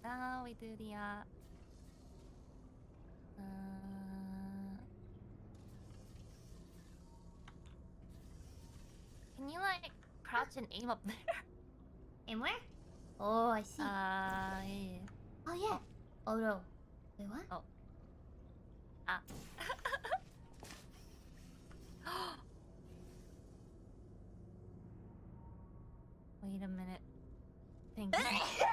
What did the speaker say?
Now we do the can you like crouch and aim up there? And where? Oh, I see. Yeah. Oh yeah. Oh no. Wait, what? Oh. Ah. Wait a minute. Thank you.